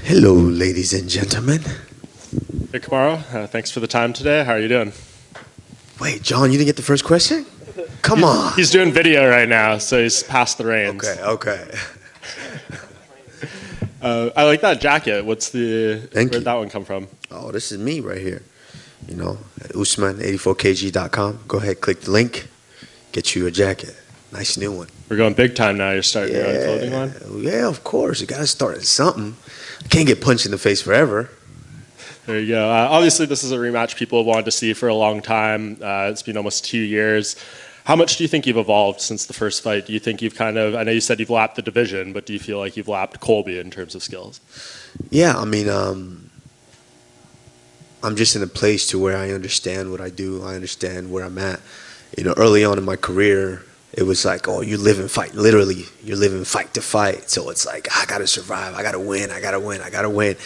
Hello, ladies and gentlemen. Hey, Kamaru. Thanks for the time today. How are you doing? Wait, John, you didn't get the first question? Come on. He's doing video right now, so he's past the reins. Okay. I like that jacket. Where'd that one come from? Oh, this is me right here. You know, Usman84kg.com. Go ahead, click the link. Get you a jacket. Nice new one. We're going big time now. You're starting your own clothing line? Yeah, of course. You got to start at something. I can't get punched in the face forever. There you go. Obviously, this is a rematch people have wanted to see for a long time. It's been almost 2 years. How much do you think you've evolved since the first fight? Do you think you've I know you said you've lapped the division, but do you feel like you've lapped Colby in terms of skills? Yeah, I mean, I'm just in a place to where I understand what I do. I understand where I'm at. You know, early on in my career, it was like, oh, you live and fight. Literally, you're living fight to fight. So it's like, I got to survive. I got to win. I got to win.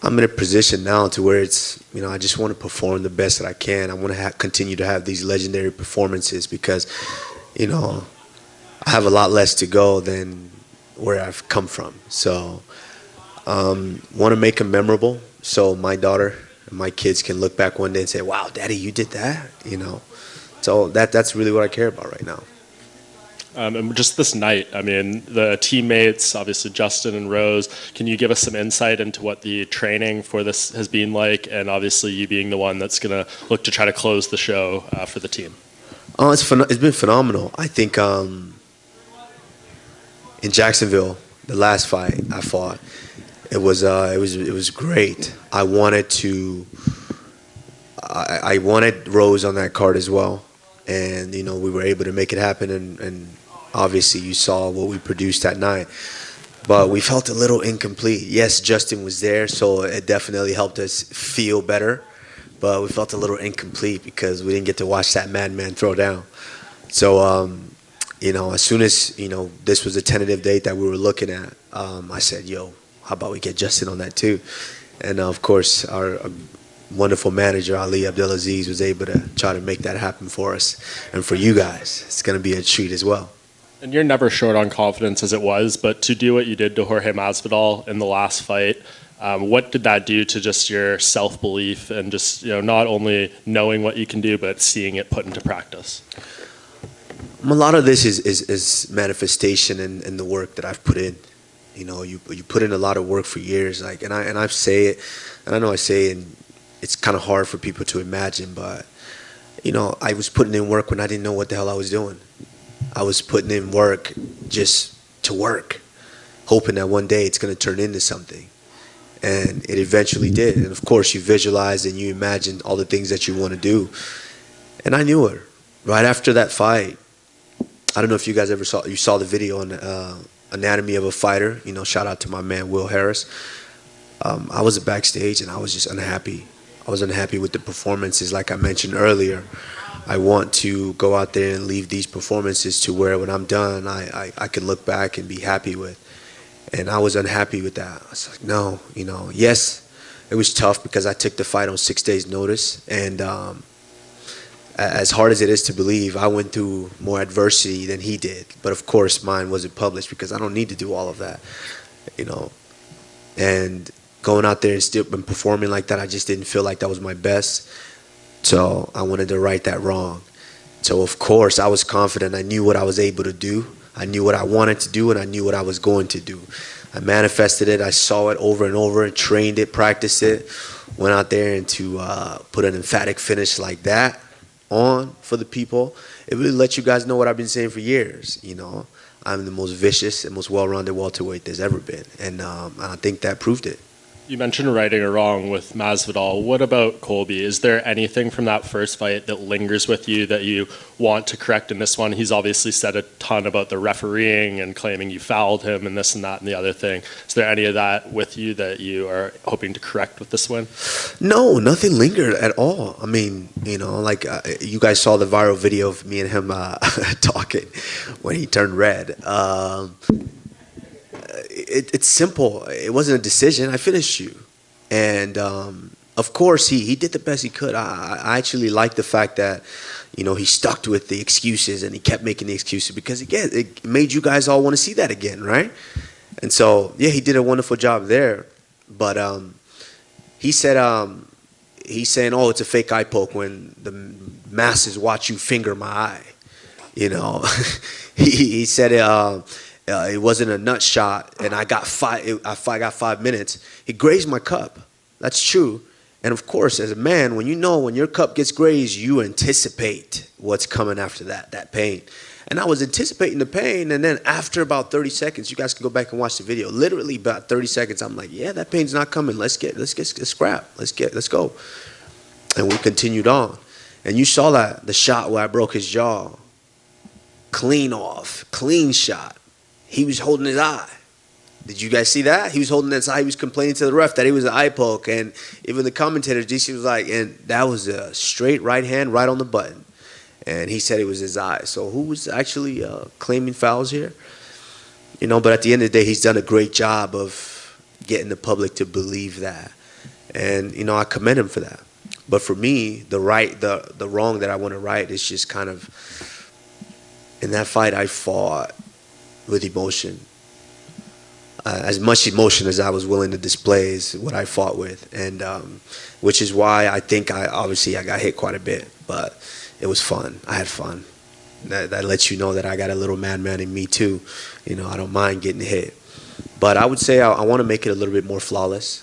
I'm in a position now to where it's, you know, I just want to perform the best that I can. I want to continue to have these legendary performances because, you know, I have a lot less to go than where I've come from. So want to make them memorable so my daughter and my kids can look back one day and say, wow, Daddy, you did that, you know. So that's really what I care about right now. And just this night, I mean, the teammates, obviously Justin and Rose, can you give us some insight into what the training for this has been like, and obviously you being the one that's going to look to try to close the show for the team? Oh, it's been phenomenal. I think in Jacksonville, the last fight I fought, it was great. I wanted Rose on that card as well, and you know we were able to make it happen, and obviously you saw what we produced that night. But we felt a little incomplete. Yes, Justin was there, so it definitely helped us feel better. But we felt a little incomplete because we didn't get to watch that madman throw down. So, you know, as soon as, you know, this was a tentative date that we were looking at, I said, yo, how about we get Justin on that too? And, of course, our wonderful manager, Ali Abdelaziz, was able to try to make that happen for us. And for you guys, it's going to be a treat as well. And you're never short on confidence as it was, but to do what you did to Jorge Masvidal in the last fight, what did that do to just your self-belief and just, you know, not only knowing what you can do, but seeing it put into practice? A lot of this is manifestation and the work that I've put in. You know, you put in a lot of work for years, like, and I say it, and I know I say it, and it's kind of hard for people to imagine, but you know, I was putting in work when I didn't know what the hell I was doing. I was putting in work just to work, hoping that one day it's going to turn into something. And it eventually did. And of course, you visualize and you imagine all the things that you want to do. And I knew it. Right after that fight, I don't know if you guys ever saw the video on Anatomy of a Fighter. You know, shout out to my man, Will Harris. I was backstage and I was just unhappy. I was unhappy with the performances, like I mentioned earlier. I want to go out there and leave these performances to where when I'm done, I can look back and be happy with. And I was unhappy with that. I was like, no, you know, yes, it was tough because I took the fight on 6 days' notice. And as hard as it is to believe, I went through more adversity than he did. But of course, mine wasn't published because I don't need to do all of that, you know. And going out there and still been performing like that, I just didn't feel like that was my best. So I wanted to right that wrong. So of course I was confident. I knew what I was able to do. I knew what I wanted to do, and I knew what I was going to do. I manifested it. I saw it over and over, and trained it, practiced it. Went out there and to put an emphatic finish like that on for the people. It really lets you guys know what I've been saying for years. You know, I'm the most vicious and most well-rounded welterweight there's ever been, and I think that proved it. You mentioned righting a wrong with Masvidal. What about Colby? Is there anything from that first fight that lingers with you that you want to correct in this one? He's obviously said a ton about the refereeing and claiming you fouled him and this and that and the other thing. Is there any of that with you that you are hoping to correct with this win? No, nothing lingered at all. I mean, you know, like you guys saw the viral video of me and him talking when he turned red. it's simple. It wasn't a decision. I finished you. And of course, he did the best he could. I actually like the fact that, he stuck with the excuses and he kept making the excuses because, again, it made you guys all want to see that again, right? And so, yeah, he did a wonderful job there. But he said, he's saying, oh, it's a fake eye poke when the masses watch you finger my eye. He said it wasn't a nut shot, and I got 5 minutes. He grazed my cup. That's true. And of course, as a man, when your cup gets grazed, you anticipate what's coming after that pain. And I was anticipating the pain, and then after about 30 seconds, you guys can go back and watch the video. Literally about 30 seconds, I'm like, yeah, that pain's not coming. Let's scrap. Let's go. And we continued on. And you saw the shot where I broke his jaw. Clean shot. He was holding his eye. Did you guys see that? He was holding his eye. He was complaining to the ref that it was an eye poke. And even the commentator, DC, was like, and that was a straight right hand right on the button. And he said it was his eye. So who was actually claiming fouls here? But at the end of the day, he's done a great job of getting the public to believe that. And, I commend him for that. But for me, the wrong that I want to right is just kind of, in that fight, I fought with emotion. As much emotion as I was willing to display is what I fought with. And which is why I think I got hit quite a bit. But it was fun. I had fun. That lets you know that I got a little madman in me too. I don't mind getting hit. But I would say I want to make it a little bit more flawless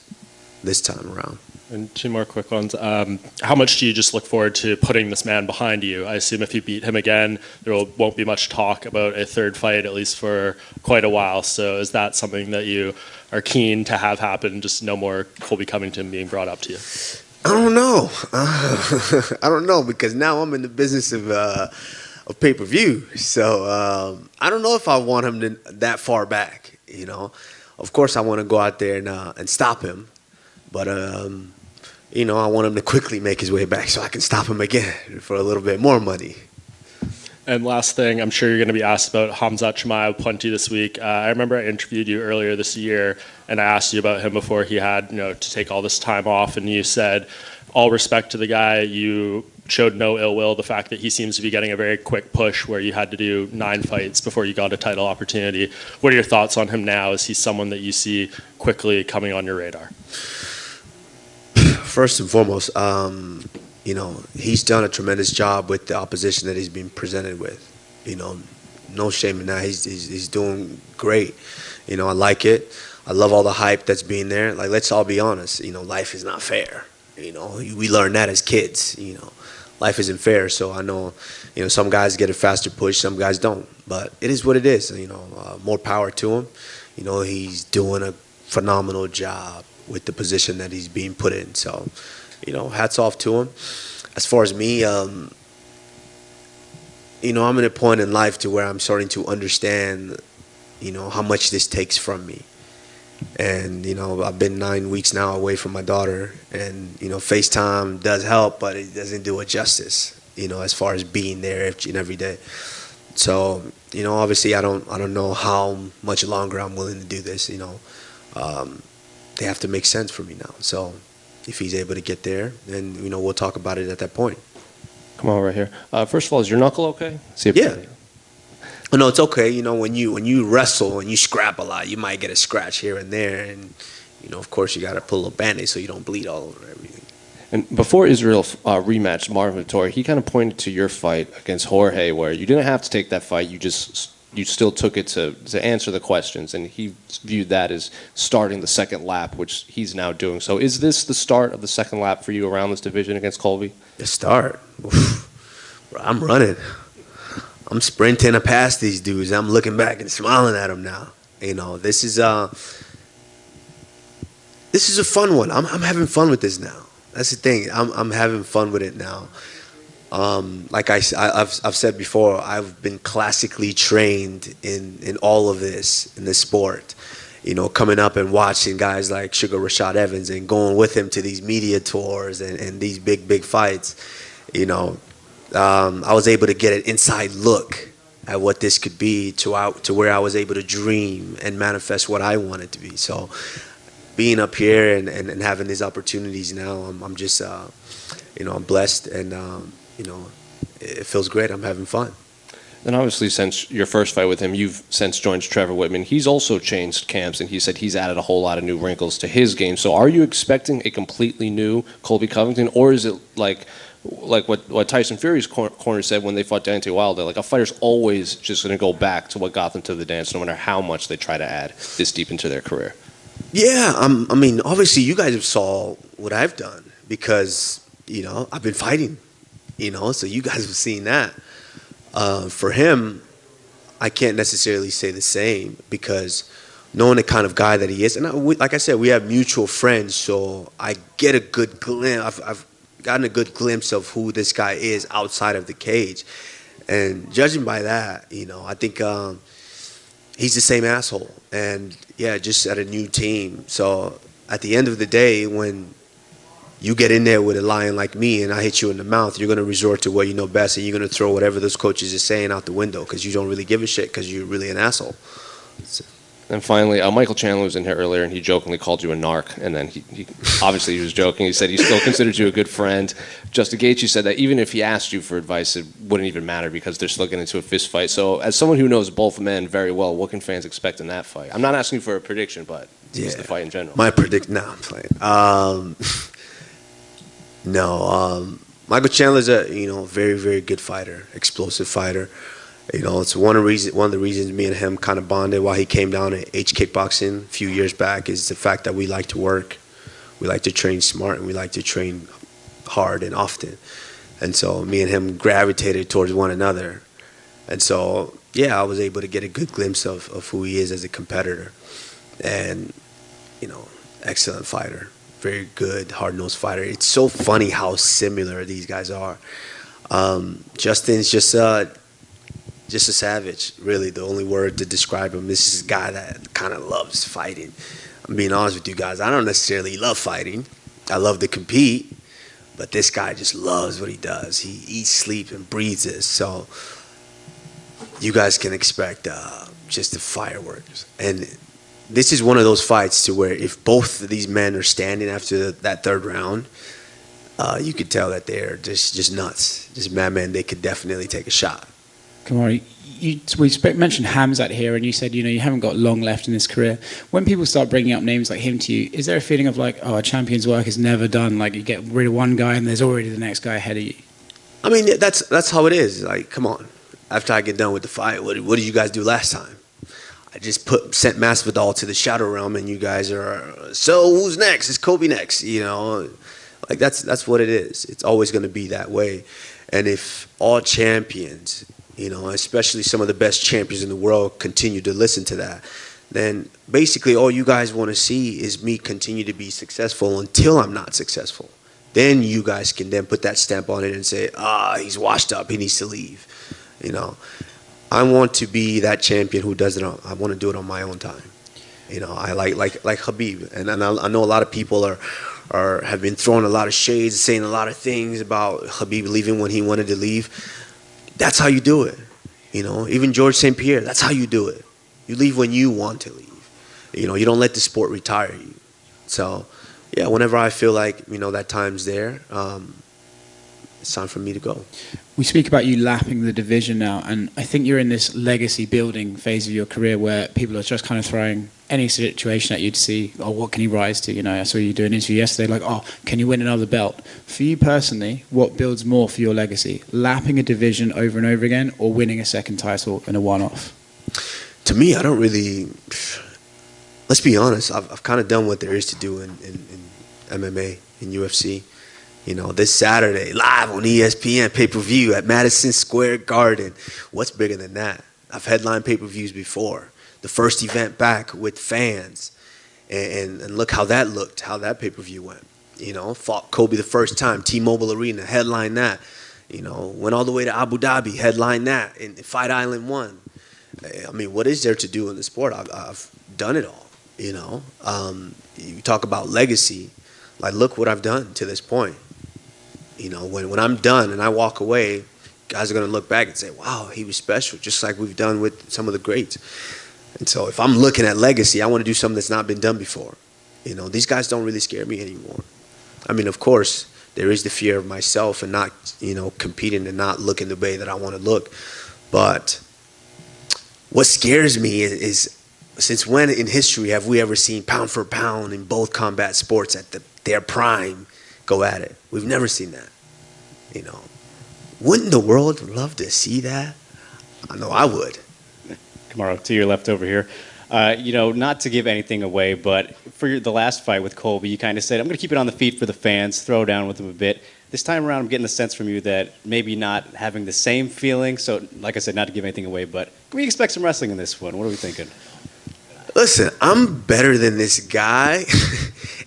this time around. And two more quick ones. How much do you just look forward to putting this man behind you? I assume if you beat him again, there won't be much talk about a third fight, at least for quite a while. So is that something that you are keen to have happen, just no more Colby Covington being brought up to you? I don't know. I don't know, because now I'm in the business of pay-per-view. So I don't know if I want him that far back, Of course, I want to go out there and stop him. But, I want him to quickly make his way back so I can stop him again for a little bit more money. And last thing, I'm sure you're going to be asked about Khamzat Chimaev plenty this week. I remember I interviewed you earlier this year, and I asked you about him before he had, to take all this time off, and you said, all respect to the guy, you showed no ill will. The fact that he seems to be getting a very quick push where you had to do 9 fights before you got a title opportunity. What are your thoughts on him now? Is he someone that you see quickly coming on your radar? First and foremost, he's done a tremendous job with the opposition that he's been presented with. No shame in that. He's doing great. I like it. I love all the hype that's being there. Like, let's all be honest. Life is not fair. We learn that as kids. Life isn't fair. So I know, some guys get a faster push, some guys don't. But it is what it is. More power to him. He's doing a phenomenal job with the position that he's being put in. So, hats off to him. As far as me, I'm at a point in life to where I'm starting to understand, how much this takes from me. And, I've been 9 weeks now away from my daughter, and, FaceTime does help, but it doesn't do it justice, as far as being there each and every day. So, obviously I don't know how much longer I'm willing to do this, They have to make sense for me now. So if he's able to get there, then, we'll talk about it at that point. Come on, right here. First of all, is your knuckle okay? Yeah. No, it's okay. When you wrestle and you scrap a lot, you might get a scratch here and there. And, of course, you got to pull a little Band-Aid so you don't bleed all over everything. And before Israel rematched Marvin Vettori, he kind of pointed to your fight against Jorge where you didn't have to take that fight. You still took it to answer the questions, and he viewed that as starting the second lap, which he's now doing. So is this the start of the second lap for you around this division against Colby? The start? Oof. I'm running. I'm sprinting past these dudes. I'm looking back and smiling at them now. This is a fun one. I'm having fun with this now. That's the thing. I'm having fun with it now. Like I've said before, I've been classically trained in all of this, in this sport. Coming up and watching guys like Sugar Rashad Evans and going with him to these media tours and these big fights. I was able to get an inside look at what this could be to where I was able to dream and manifest what I wanted to be. So being up here and having these opportunities now, I'm just, I'm blessed, and, it feels great. I'm having fun. And obviously, since your first fight with him, you've since joined Trevor Whitman. He's also changed camps, and he said he's added a whole lot of new wrinkles to his game. So are you expecting a completely new Colby Covington, or is it like what Tyson Fury's corner said when they fought Deontay Wilder? Like, a fighter's always just going to go back to what got them to the dance, no matter how much they try to add this deep into their career. Yeah, I mean, obviously, you guys have saw what I've done because, I've been fighting, so you guys have seen that. For him, I can't necessarily say the same because knowing the kind of guy that he is, and like I said, we have mutual friends, so I get a good glimpse. I've gotten a good glimpse of who this guy is outside of the cage, and judging by that, I think he's the same asshole, and yeah, just at a new team. So at the end of the day, when you get in there with a lion like me and I hit you in the mouth, you're going to resort to what you know best, and you're going to throw whatever those coaches are saying out the window because you don't really give a shit because you're really an asshole. So. And finally, Michael Chandler was in here earlier, and he jokingly called you a narc. And then he obviously he was joking. He said he still considers you a good friend. Justin Gaethje said that even if he asked you for advice, it wouldn't even matter because they're still getting into a fist fight. So as someone who knows both men very well, what can fans expect in that fight? I'm not asking you for a prediction, but just the fight in general. I'm playing. No, Michael Chandler's a very, very good fighter, explosive fighter. It's one of the reasons me and him kind of bonded while he came down to H Kickboxing a few years back is the fact that we like to work, we like to train smart, and we like to train hard and often. And so me and him gravitated towards one another. And so yeah, I was able to get a good glimpse of who he is as a competitor, and excellent fighter. Very good, hard-nosed fighter. It's so funny how similar these guys are. Justin's just a savage, really. The only word to describe him. This is a guy that kind of loves fighting. I'm being honest with you guys. I don't necessarily love fighting. I love to compete, but this guy just loves what he does. He eats, sleeps, and breathes this. So you guys can expect just the fireworks. And this is one of those fights to where if both of these men are standing after that third round, you could tell that they're just nuts, just madmen. They could definitely take a shot. Kamaru, we mentioned Hamzat here, and you said you haven't got long left in this career. When people start bringing up names like him to you, is there a feeling of like, a champion's work is never done? Like you get rid of one guy and there's already the next guy ahead of you. I mean, that's how it is. Like, come on. After I get done with the fight, what did you guys do last time? I just sent Masvidal to the shadow realm, and you guys are, so who's next? Is Kobe next? Like that's what it is. It's always going to be that way. And if all champions, especially some of the best champions in the world, continue to listen to that, then basically all you guys want to see is me continue to be successful until I'm not successful. Then you guys can then put that stamp on it and say, he's washed up, he needs to leave. I want to be that champion who does it. I want to do it on my own time. I like Khabib, and I know a lot of people have been throwing a lot of shades, saying a lot of things about Khabib leaving when he wanted to leave. That's how you do it. Even George St. Pierre, that's how you do it. You leave when you want to leave. You don't let the sport retire you. So, yeah, whenever I feel like, that time's there, it's time for me to go. We speak about you lapping the division now, and I think you're in this legacy building phase of your career where people are just kind of throwing any situation at you to see, what can he rise to? I saw you do an interview yesterday, like, can you win another belt? For you personally, what builds more for your legacy? Lapping a division over and over again, or winning a second title in a one-off? To me, I don't really. Let's be honest. I've kind of done what there is to do in MMA, in UFC. This Saturday, live on ESPN, pay-per-view at Madison Square Garden. What's bigger than that? I've headlined pay-per-views before. The first event back with fans. And look how that looked, how that pay-per-view went. Fought Kobe the first time, T-Mobile Arena, headlined that. Went all the way to Abu Dhabi, headlined that, in Fight Island 1. I mean, what is there to do in the sport? I've done it all, You talk about legacy. Like, look what I've done to this point. When I'm done and I walk away, guys are going to look back and say, wow, he was special, just like we've done with some of the greats. And so if I'm looking at legacy, I want to do something that's not been done before. You know, these guys don't really scare me anymore. I mean, of course, there is the fear of myself and not, you know, competing and not looking the way that I want to look. But what scares me is since when in history have we ever seen pound for pound in both combat sports at their prime go at it? We've never seen that. You know, wouldn't the world love to see that? I know I would. Kamaru, to your left over here. Not to give anything away, but for the last fight with Colby, you kind of said, I'm going to keep it on the feet for the fans, throw down with them a bit. This time around, I'm getting the sense from you that maybe not having the same feeling. So, like I said, not to give anything away, but can we expect some wrestling in this one? What are we thinking? Listen, I'm better than this guy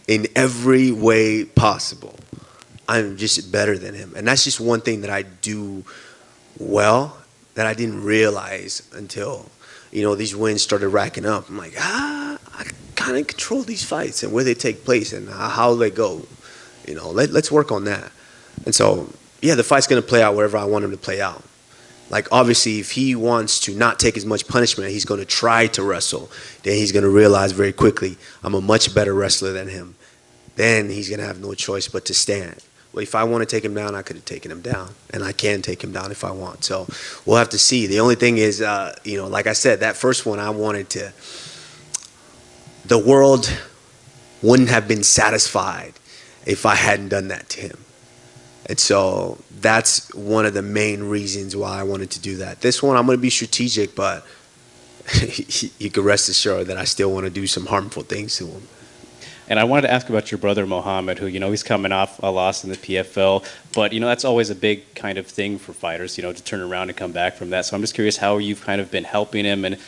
in every way possible. I'm just better than him. And that's just one thing that I do well that I didn't realize until, you know, these wins started racking up. I'm like, I kind of control these fights and where they take place and how they go. You know, let's work on that. And so, yeah, the fight's going to play out wherever I want him to play out. Like, obviously, if he wants to not take as much punishment, he's going to try to wrestle. Then he's going to realize very quickly, I'm a much better wrestler than him. Then he's going to have no choice but to stand. Well, if I want to take him down, I could have taken him down. And I can take him down if I want. So we'll have to see. The only thing is, like I said, that first one I wanted to – the world wouldn't have been satisfied if I hadn't done that to him. And so that's one of the main reasons why I wanted to do that. This one, I'm going to be strategic, but you can rest assured that I still want to do some harmful things to him. And I wanted to ask about your brother Mohammed, who, he's coming off a loss in the PFL. But, that's always a big kind of thing for fighters, to turn around and come back from that. So I'm just curious how you've kind of been helping him and,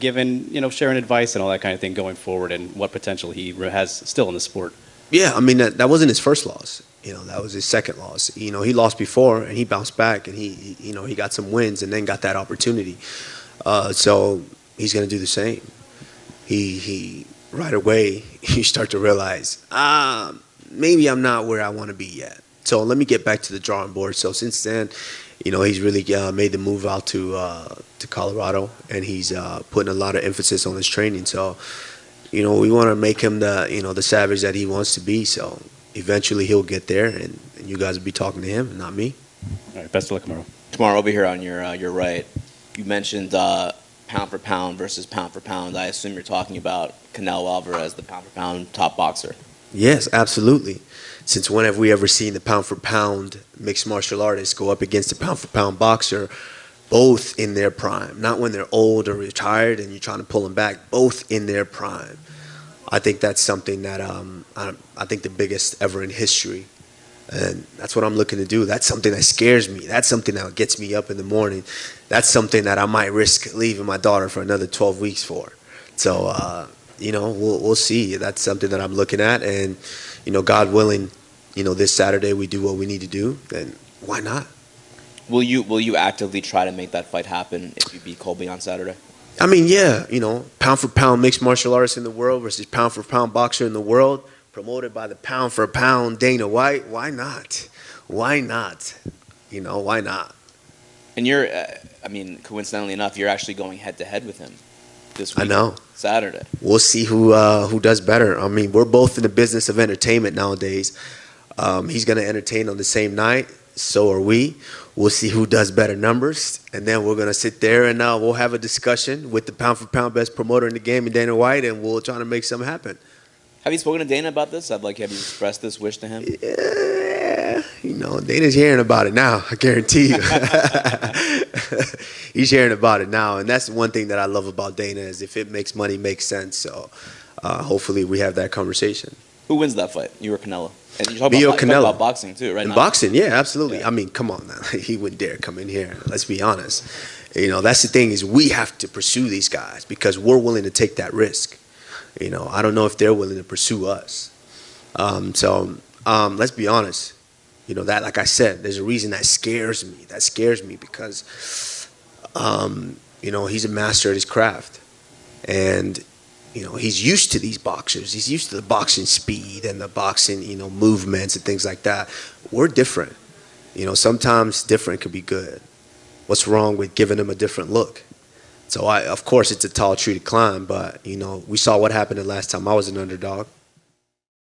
giving, sharing advice and all that kind of thing going forward and what potential he has still in the sport. Yeah, I mean, that wasn't his first loss. That was his second loss. He lost before, and he bounced back, and he got some wins and then got that opportunity. So he's going to do the same. He right away, you start to realize, maybe I'm not where I want to be yet. So let me get back to the drawing board. So since then, he's really made the move out to Colorado, and he's putting a lot of emphasis on his training. So, we want to make him the savage that he wants to be. So eventually he'll get there, and you guys will be talking to him, not me. All right, best of luck tomorrow. Tomorrow, over here on your right, you mentioned pound for pound versus pound for pound. I assume you're talking about Canelo Alvarez, the pound for pound top boxer. Yes, absolutely. Since when have we ever seen the pound for pound mixed martial artists go up against the pound for pound boxer, both in their prime? Not when they're old or retired and you're trying to pull them back, both in their prime. I think that's something that I think the biggest ever in history. And that's what I'm looking to do. That's something that scares me. That's something that gets me up in the morning. That's something that I might risk leaving my daughter for another 12 weeks for. So, we'll see. That's something that I'm looking at. And, God willing, this Saturday we do what we need to do, then why not? Will you actively try to make that fight happen if you beat Colby on Saturday? I mean, yeah, pound for pound mixed martial artist in the world versus pound for pound boxer in the world, promoted by the pound for pound Dana White. Why not? Why not? Why not? And you're, coincidentally enough, you're actually going head to head with him this week. I know. Saturday. We'll see who does better. I mean, we're both in the business of entertainment nowadays. He's going to entertain on the same night. So are we. We'll see who does better numbers, and then we're gonna sit there and we'll have a discussion with the pound for pound best promoter in the game, Dana White, and we'll try to make something happen. Have you spoken to Dana about this? Have you expressed this wish to him? Yeah, Dana's hearing about it now. I guarantee you, he's hearing about it now, and that's one thing that I love about Dana is if it makes money, makes sense. So hopefully we have that conversation. Who wins that fight? You or Canelo? And you talk about boxing too, right? In boxing, yeah, absolutely. Yeah. I mean, come on now. He wouldn't dare come in here. Let's be honest. That's the thing is we have to pursue these guys because we're willing to take that risk. I don't know if they're willing to pursue us. So let's be honest. That, like I said, there's a reason that scares me. That scares me because, he's a master at his craft. And he's used to these boxers. He's used to the boxing speed and the boxing, movements and things like that. We're different. Sometimes different could be good. what's wrong with giving him a different look? So of course it's a tall tree to climb, but we saw what happened the last time I was an underdog.